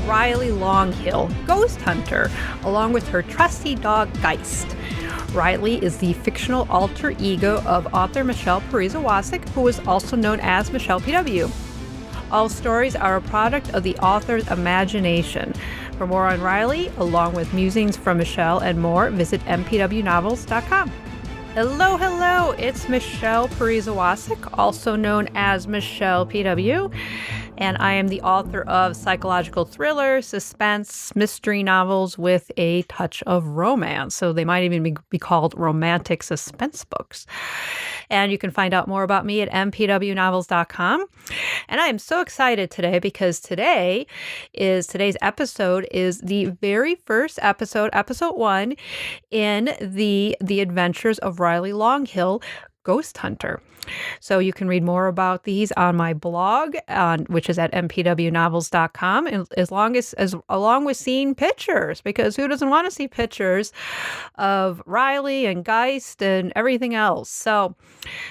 Riley Longhill, ghost hunter, along with her trusty dog Geist. Riley is the fictional alter ego of author Michele Pariza Wacek, who is also known as Michele PW. All stories are a product of the author's imagination. For more on Riley, along with musings from Michele and more, visit mpwnovels.com. Hello, it's Michele Pariza Wacek, also known as Michele PW, and I am the author of psychological thriller, suspense, mystery novels with a touch of romance. So they might even be called romantic suspense books. And you can find out more about me at mpwnovels.com. And I am so excited today because today's episode is the very first episode, episode 1, in the Adventures of Riley Longhill, Ghost Hunter. So you can read more about these on my blog, which is at mpwnovels.com, and along with seeing pictures, because who doesn't want to see pictures of Riley and Geist and everything else? So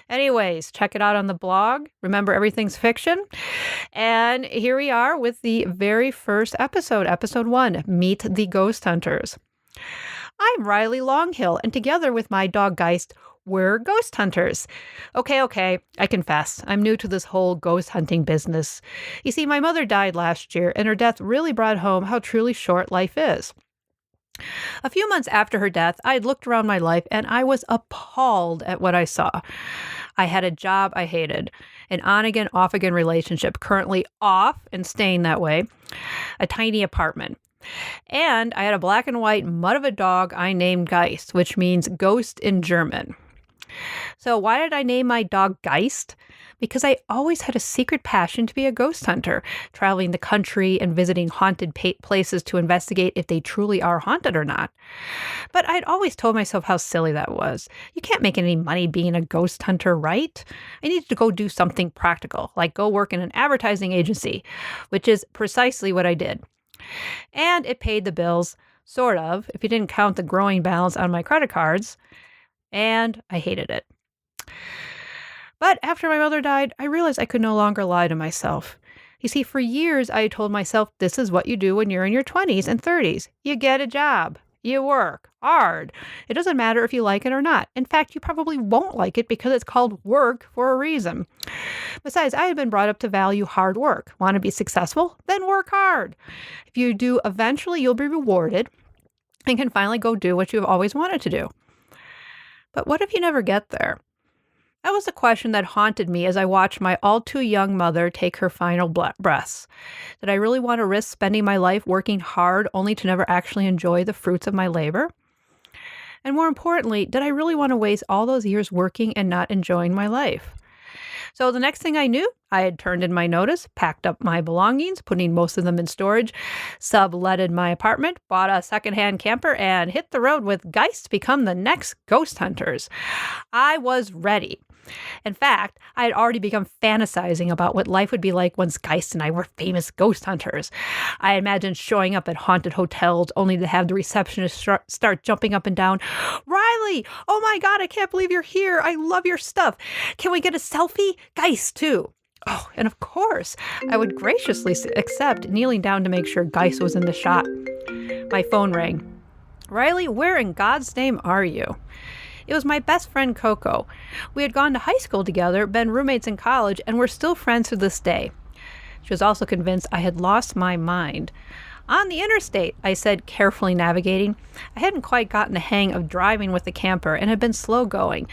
anyways, check it out on the blog. Remember, everything's fiction. And here we are with the very first episode, episode 1, Meet the Ghost Hunters. I'm Riley Longhill, and together with my dog Geist, we're ghost hunters. Okay, I confess, I'm new to this whole ghost hunting business. You see, my mother died last year, and her death really brought home how truly short life is. A few months after her death, I had looked around my life, and I was appalled at what I saw. I had a job I hated, an on-again, off-again relationship, currently off and staying that way, a tiny apartment. And I had a black and white mud of a dog I named Geist, which means ghost in German. So why did I name my dog Geist? Because I always had a secret passion to be a ghost hunter, traveling the country and visiting haunted places to investigate if they truly are haunted or not. But I'd always told myself how silly that was. You can't make any money being a ghost hunter, right? I needed to go do something practical, like go work in an advertising agency, which is precisely what I did. And it paid the bills, sort of, if you didn't count the growing balance on my credit cards. And I hated it. But after my mother died, I realized I could no longer lie to myself. You see, for years, I told myself this is what you do when you're in your 20s and 30s. You get a job. You work hard. It doesn't matter if you like it or not. In fact, you probably won't like it because it's called work for a reason. Besides, I had been brought up to value hard work. Want to be successful? Then work hard. If you do, eventually you'll be rewarded and can finally go do what you've always wanted to do. But what if you never get there? That was the question that haunted me as I watched my all-too-young mother take her final breaths. Did I really want to risk spending my life working hard only to never actually enjoy the fruits of my labor? And more importantly, did I really want to waste all those years working and not enjoying my life? So the next thing I knew, I had turned in my notice, packed up my belongings, putting most of them in storage, subletted my apartment, bought a secondhand camper, and hit the road with Geist to become the next ghost hunters. I was ready. In fact, I had already begun fantasizing about what life would be like once Geist and I were famous ghost hunters. I imagined showing up at haunted hotels only to have the receptionist start jumping up and down. Riley, oh my God, I can't believe you're here. I love your stuff. Can we get a selfie? Geist too. Oh, and of course, I would graciously accept, kneeling down to make sure Geist was in the shot. My phone rang. Riley, where in God's name are you? It was my best friend, Coco. We had gone to high school together, been roommates in college, and were still friends to this day. She was also convinced I had lost my mind. On the interstate, I said, carefully navigating. I hadn't quite gotten the hang of driving with the camper and had been slow going.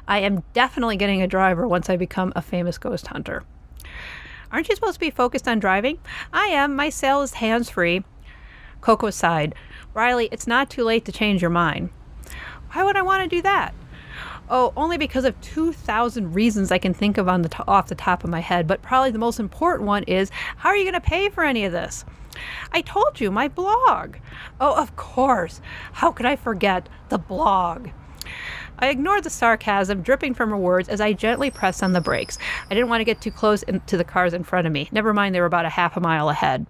I am definitely getting a driver once I become a famous ghost hunter. Aren't you supposed to be focused on driving? I am. My cell is hands-free. Coco sighed. Riley, it's not too late to change your mind. Why would I want to do that? Oh, only because of 2,000 reasons I can think of off the top of my head, but probably the most important one is, how are you going to pay for any of this? I told you, my blog. Oh, of course. How could I forget the blog? I ignored the sarcasm dripping from her words as I gently pressed on the brakes. I didn't want to get too close to the cars in front of me. Never mind, they were about a half a mile ahead.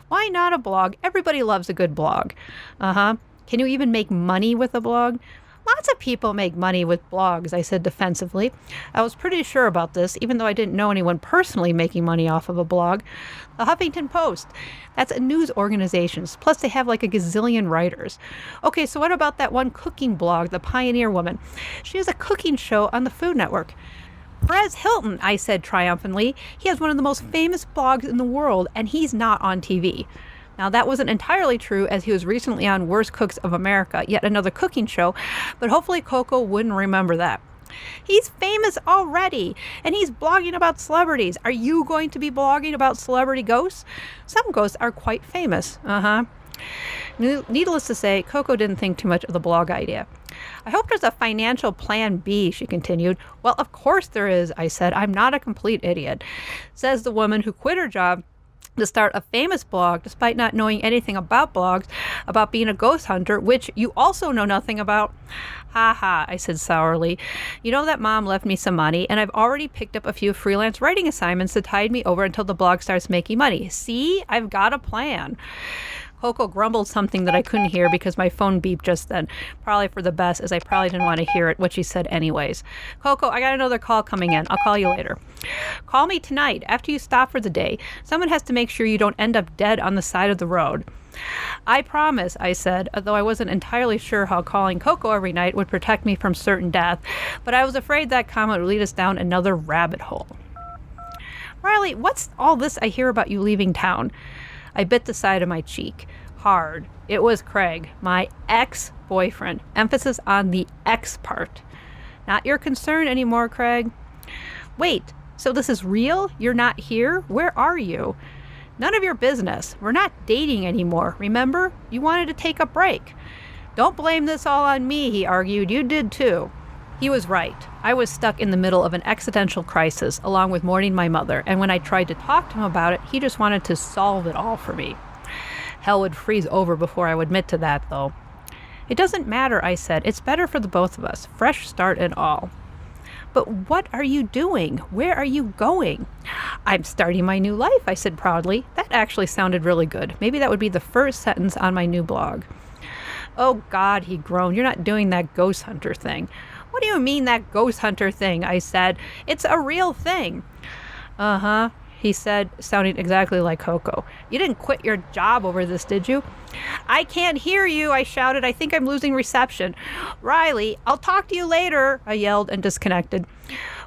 Why not a blog? Everybody loves a good blog. Can you even make money with a blog? Lots of people make money with blogs, I said defensively. I was pretty sure about this, even though I didn't know anyone personally making money off of a blog. The Huffington Post. That's a news organization. Plus, they have like a gazillion writers. Okay, so what about that one cooking blog, The Pioneer Woman? She has a cooking show on the Food Network. Perez Hilton, I said triumphantly. He has one of the most famous blogs in the world, and he's not on TV. Now, that wasn't entirely true, as he was recently on Worst Cooks of America, yet another cooking show, but hopefully Coco wouldn't remember that. He's famous already, and he's blogging about celebrities. Are you going to be blogging about celebrity ghosts? Some ghosts are quite famous. Needless to say, Coco didn't think too much of the blog idea. I hope there's a financial plan B, she continued. Well, of course there is, I said. I'm not a complete idiot. Says the woman who quit her job to start a famous blog despite not knowing anything about blogs, about being a ghost hunter, which you also know nothing about. Ha ha, I said sourly. You know that Mom left me some money, and I've already picked up a few freelance writing assignments to tide me over until the blog starts making money. See, I've got a plan. Coco grumbled something that I couldn't hear because my phone beeped just then. Probably for the best, as I probably didn't want to hear it, what she said anyways. Coco, I got another call coming in. I'll call you later. Call me tonight after you stop for the day. Someone has to make sure you don't end up dead on the side of the road. I promise, I said, although I wasn't entirely sure how calling Coco every night would protect me from certain death, but I was afraid that comment would lead us down another rabbit hole. Riley, what's all this I hear about you leaving town? I bit the side of my cheek. Hard. It was Craig, my ex-boyfriend. Emphasis on the ex part. Not your concern anymore, Craig. Wait, so this is real? You're not here? Where are you? None of your business. We're not dating anymore, remember? You wanted to take a break. Don't blame this all on me, he argued. You did too. He was right. I was stuck in the middle of an existential crisis, along with mourning my mother, and when I tried to talk to him about it, he just wanted to solve it all for me. Hell would freeze over before I would admit to that, though. It doesn't matter, I said. It's better for the both of us. Fresh start and all. But what are you doing? Where are you going? I'm starting my new life, I said proudly. That actually sounded really good. Maybe that would be the first sentence on my new blog. Oh, God, he groaned. You're not doing that ghost hunter thing. What do you mean that ghost hunter thing? I said. It's a real thing. Uh-huh, he said, sounding exactly like Coco. You didn't quit your job over this, did you? I can't hear you, I shouted. I think I'm losing reception. Riley, I'll talk to you later, I yelled and disconnected.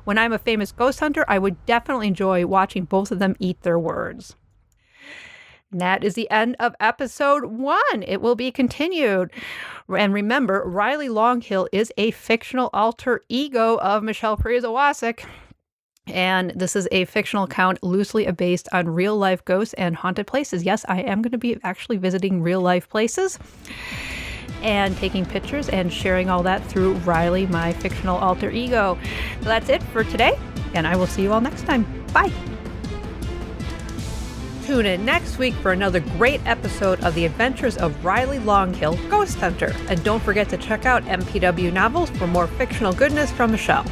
When I'm a famous ghost hunter, I would definitely enjoy watching both of them eat their words. And that is the end of episode 1. It will be continued. And remember, Riley Longhill is a fictional alter ego of Michele Pariza Wacek. And this is a fictional account loosely based on real life ghosts and haunted places. Yes, I am going to be actually visiting real life places and taking pictures and sharing all that through Riley, my fictional alter ego. So that's it for today, and I will see you all next time. Bye. Tune in next week for another great episode of The Adventures of Riley Longhill, Ghost Hunter. And don't forget to check out MPW Novels for more fictional goodness from Michele.